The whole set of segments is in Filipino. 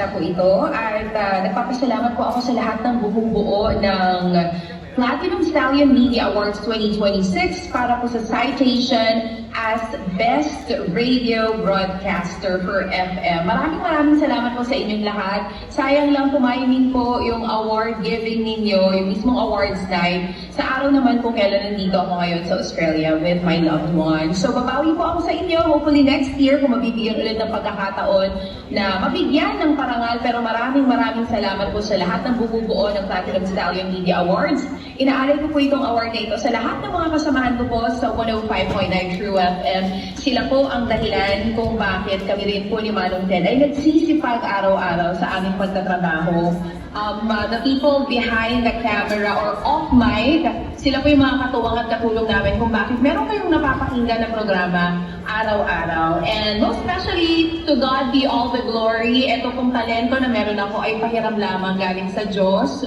na po ito at nagpapasalamat po ako sa lahat ng buong-buo ng Platinum Stallion Media Awards 2026 para po sa citation as Best Radio Broadcaster for FM. Maraming salamat po sa inyong lahat. Sayang lang tumiming po yung award giving ninyo, yung mismong awards night, sa araw naman kung kailan nandito ako ngayon sa Australia with my loved one. So babawi po ako sa inyo, hopefully next year kung mabibigyan ulit ng pagkakataon na mabigyan ng parangal. Pero maraming salamat po sa lahat ng bumubuo ng Platinum Stallion Media Awards. Inaalay ko po itong award na ito sa lahat ng mga kasamahan ko po sa 105.9 True FM. Sila po ang dahilan kung bakit kami rin po ni Manong Ted ay nagsisipag araw-araw sa aming pagtatrabaho. The people behind the camera or off mic, sila po yung mga katuwang at katulong namin kung bakit meron kayong napapakinggan na programa araw-araw. And most especially, to God be all the glory. Ito pong talento na meron ako ay pahiram lamang galing sa Diyos.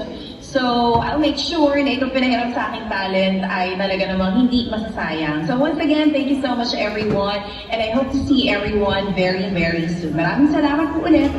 So, I'll make sure na itong pinahiram sa aking talent ay talaga namang hindi masasayang. So once again, thank you so much everyone. And I hope to see everyone very soon. Maraming salamat po ulit.